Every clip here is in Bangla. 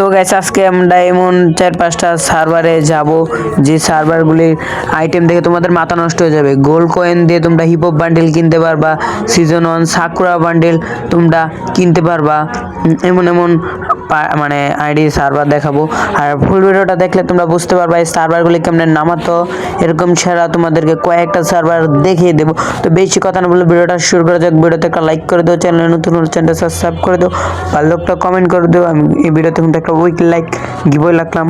তো গাইস আজকে আমরা এমন 4-5টা সার্ভারে যাব যে সার্ভারগুলির আইটেম দেখে তোমাদের মাথা নষ্ট হয়ে যাবে। গোল্ড কয়েন দিয়ে তোমরা হিপ হপ বান্ডেল কিনতে পারবা, সিজন 1 সাকুরা বান্ডেল তোমরা কিনতে পারবা। এমন এমন মানে আইডি সার্ভার দেখাবো, আর ফুল ভিডিওটা দেখলে তোমরা বুঝতে পারবা এই সার্ভারগুলি কেমনে নামাতো। এরকম ছাড়া তোমাদেরকে কয়েকটা সার্ভার দেখিয়ে দেবো। তো বেশি কথা না বলে ভিডিওটা শুরু করা যাক। ভিডিওতে একটা লাইক করে দাও, চ্যানেলে নতুন হলে চ্যানেলটা সাবস্ক্রাইব করে দাও, ভালো একটা কমেন্ট করে দাও। আমি এই ভিডিওতে কিন্তু একটা উইকলি লাইক গিভওয়ে রাখলাম।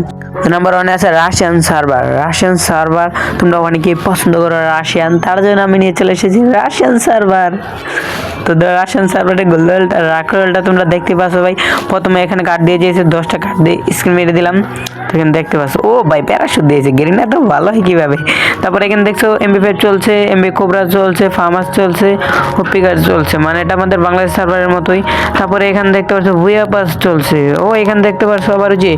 নাম্বার 1 আছে রাশিয়ান সার্ভার। রাশিয়ান সার্ভার তোমরা অনেকেই পছন্দ করো রাশিয়ান, তার জন্য আমি নিয়ে চলে এসেছি রাশিয়ান সার্ভার। তো রাশিয়ান সার্ভারে গোল্ডটা রাকরোলটা তোমরা দেখতে পাচ্ছ ভাই। প্রথমে এখানে কার্ড দিয়ে দিয়েছে, 10টা কার্ড দিয়ে স্ক্রিন মেরে দিলাম। তো এখানে দেখতে পাচ্ছ ও ভাই প্যারাশুট দিয়েছে, গ্রিনা তো ভালো হয় কীভাবে। তারপরে এখানে দেখছো এমবি5 চলছে, এমবি কোবরা চলছে, ফার্মাস চলছে, হপিকার চলছে, মানে এটা আমাদের বাংলাদেশ সার্ভারের মতোই। তারপরে এখানে দেখতে পাচ্ছ ভুয়া পাস চলছে। ও এখানে দেখতে পাচ্ছ আবার যে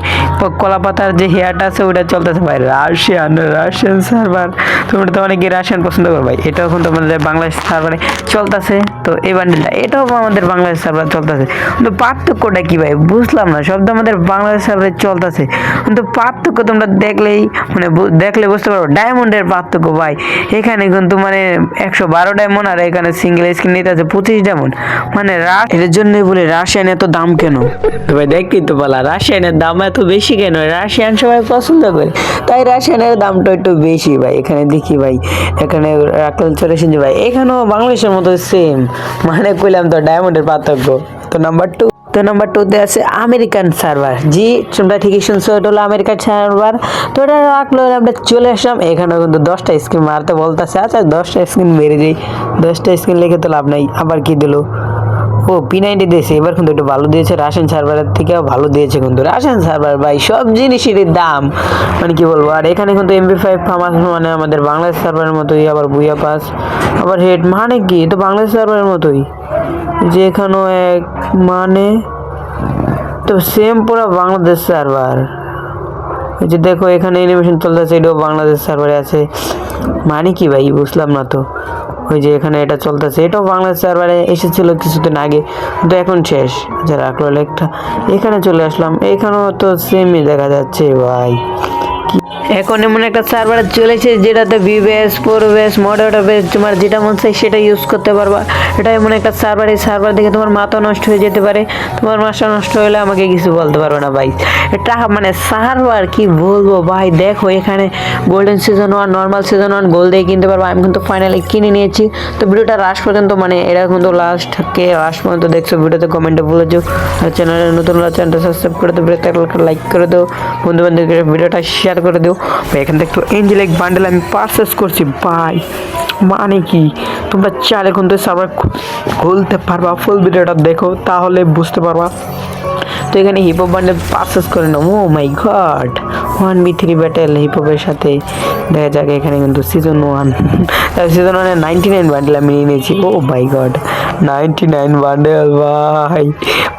কলা পাতার যে হেয়ারটা আছে ওটা চলতেছে ভাই। রাশিয়ান সার্ভার, তোমরা তো অনেকে রাশিয়ান পছন্দ করো ভাই। এটাও কিন্তু আমাদের বাংলাদেশ সার্ভারে চলতেছে। তো এই বান্ডেলটা এটাও আমাদের বাংলাদেশ সার্ভার চলতেছে, কিন্তু পার্থক্যটা কি ভাই বুঝলাম না। সব তো আমাদের বাংলাদেশ সার্ভারে চলতেছে, কিন্তু পার্থক্য তোমরা দেখলেই মানে দেখলে বুঝতে পারো ডায়মন্ডের পার্থক্য ভাই। এখানে কিন্তু মানে 112 ডায়মন্ড, আর এখানে সিঙ্গেল স্ক্রিন নিতে আছে 25 ডায়মন্ড। মানে এর জন্যই বলে রাশিয়ান এত দাম কেন তো ভাই, দেখতেই তো বলা রাশিয়ানের দাম এত বেশি কেন। রাশিয়ান সবাই পছন্দ করে, তাই রাশিয়ানের দামটা একটু বেশি ভাই। এখানে দেখি ভাই, এখানে রাখল চলে এসেছে ভাই। এখানেও বাংলাদেশের মতো সেম, মানে কইলাম তো ডায়মন্ডের পার্থক্য। তো নাম্বার 2 আছে আমেরিকান সার্ভার। জি তোমরা ঠিকই শুনছো, এটা হলো আমেরিকান সার্ভার। তো এটা রাখলো, আমরা চলে আসলাম। এখানেও কিন্তু 10টা স্ক্রিন মারতে বলতেছে। আচ্ছা 10টা স্ক্রিন মেরে যাই, 10টা স্ক্রিন লিখে তো লাভ নাই। আবার কি দিল, ও P90 দিয়েছে। এবার কিন্তু একটু ভালো দিয়েছে, রাশিয়ান সার্ভারের থেকেও ভালো দিয়েছে কিন্তু রাশিয়ান সার্ভার ভাই। সব জিনিসেরই দাম মানে কি বলবো। আর এখানে কিন্তু এমবি5 ফার্মাস, মানে আমাদের বাংলাদেশ সার্ভারের মতোই। আবার বুয়া পাস, আবার হেড, মানে কি তো বাংলাদেশ সার্ভারের মতোই। যে এখানেও এক মানে তো সেম পুরো বাংলাদেশ সার্ভার। এই যে দেখো এখানে অ্যানিমেশন চলতেছে, এটাও বাংলাদেশ সার্ভারে আছে। মানে কি ভাই বুঝলাম না তো। ওই যে এখানে এটা চলতেছে, এটাও বাংলাদেশ সার্ভারে এসেছিল কিছুদিন আগে, কিন্তু এখন শেষ। আচ্ছা রাখলো একটা, এখানে চলে আসলাম। এখানেও তো সেমই দেখা যাচ্ছে ভাই। এখন এমন একটা সার্ভারে চলেছে যেটাতে ভিবেস, প্রোবেস, মডারেটর বেস, তোমার যেটা মন চাই সেটা ইউজ করতে পারবা। এটা এমন একটা সার্ভার, এই সার্ভার দেখে তোমার মাথা নষ্ট হয়ে যেতে পারে। তোমার মাথা নষ্ট হলে আমাকে কিছু বলতে পারবে না ভাই। এটা মানে সার্ভার কি বলবো ভাই। দেখো এখানে golden season 1, normal season 1 gold দিয়ে কিনতে পারবো। আমি কিন্তু ফাইনালি কিনে নিয়েছি। তো ভিডিওটা লাস্ট পর্যন্ত, মানে এটা কিন্তু লাস্ট পর্যন্ত দেখছো ভিডিওতে, কমেন্টে বলে যাও। আর চ্যানেলে নতুন হলে চ্যানেলটা সাবস্ক্রাইব করে দেবো, লাইক করে দাও, বন্ধু বান্ধবকে ভিডিওটা শেয়ার করে দিও। এখান থেকে একটু এঞ্জেলিক বান্ডেল আমি পারচেস করছি ভাই। মানে কি তোমরা চাইলে কিন্তু সার্ভার খুলতে পারবা। ফুল ভিডিওটা দেখো তাহলে বুঝতে পারবা। তো এখানে হিপহপ বান্ডেল পারচেস করে নাও। ও মাই গড, 1v3 ব্যাটেল হিপহপের সাথে দেখা যাক। এখানে কিন্তু সিজন 1 এর 99 বান্ডেল আমি নিয়ে নিয়েছি। ও মাই গড 99 বান্ডেল ভাই,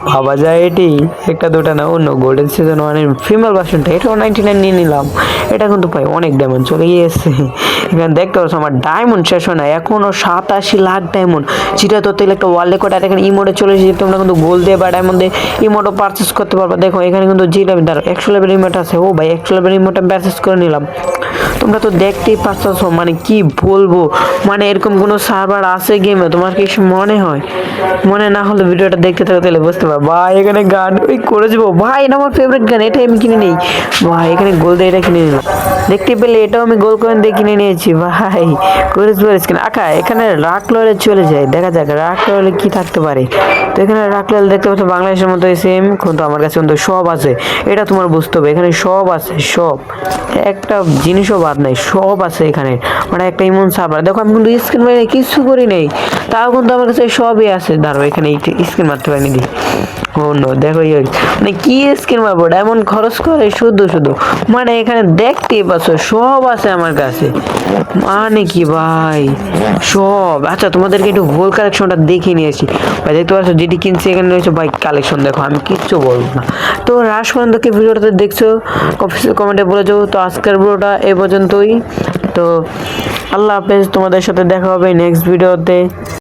ভাবা যায় এটি একটা দুটা না, অন্য গোল্ডেন সিজন 1 এর ফিমেল ভার্সনটা, এটাও 99 নিয়ে নিলাম। এটা কিন্তু ভাই অনেক ডায়মন্ড চলে গিয়েছে। এখানে দেখতে পাচ্ছ আমার ডায়মন্ড শেষ হয় না, এখনো 87 লাখ ডায়মন্ড। যেটা তো তাহলে একটা ওয়ার্ল্ড রেকর্ড। আর এখানে ইমোটে চলে এসেছে, তোমরা কিন্তু গোল্ড দিয়ে বা ডায়মন্ড দিয়ে ইমোটও পারচেস করতে পারবা। দেখো এখানে কিন্তু যে লেভেল 100 লেভেল ইমোট আছে। ও ভাই 100 লেভেল ইমোট আমি পারচেস করে নিলাম। তোমরা তো দেখতেই পাচ্ছ, মানে কি বলবো, মানে এরকম কোনো সার্ভার আছে গেমে তোমার কিছু মনে হয়? মনে না হলে ভিডিওটা দেখতে থাকো, তাহলে বুঝতে পারো। ভাই এখানে গান ওই করে যাবো ভাই, এটা আমার ফেভারিট গান, এটাই আমি কিনে নিই ভাই। এখানে গোল দিয়ে এটা কিনে নিলাম, দেখতে পেলে এটাও আমি গোল কয়েন দিয়ে কিনে নিয়েছি ভাই। করে স্কিন আঁকা। এখানে রাকলোলে চলে যায়, দেখা যাক রাকলোলে কি থাকতে পারে। তো এখানে রাকলোল দেখতে পাচ্ছ বাংলাদেশের মতো সেম, কিন্তু আমার কাছে কিন্তু সব আছে। এটা তোমার বুঝতে হবে, এখানে সব আছে, সব একটা জিনিসও বাদ নাই, সব আছে এখানে। মানে একটা ইমন সার্ভার। দেখো আমি কিন্তু স্ক্রিন মারি কিছু করি নেই, তাও কিন্তু আমার কাছে সবই আছে। দাঁড়ো এখানে স্ক্রিন মারতে পারিনি দি। ও নো, দেখো মানে কি স্ক্রিন মারবো, ডায়মন্ড খরচ করে শুধু, মানে এখানে দেখতেই পাচ্ছ সব আছে আমার কাছে। মানে কি ভাই সব। আচ্ছা তোমাদেরকে একটু গোল কালেকশনটা দেখে নিয়েছি ভাই, দেখতে পাচ্ছ যেটি কিনছি এখানে রয়েছে ভাই কালেকশন। দেখো আমি কিচ্ছু বলবো না। তো লাস্ট পর্যন্ত কি ভিডিওটাতে দেখছো কমেন্টে বলে যাও। তো আজকের ভিডিওটা এ পর্যন্তই। তো আল্লাহ হাফেজ, তোমাদের সাথে দেখা হবে নেক্সট ভিডিওতে।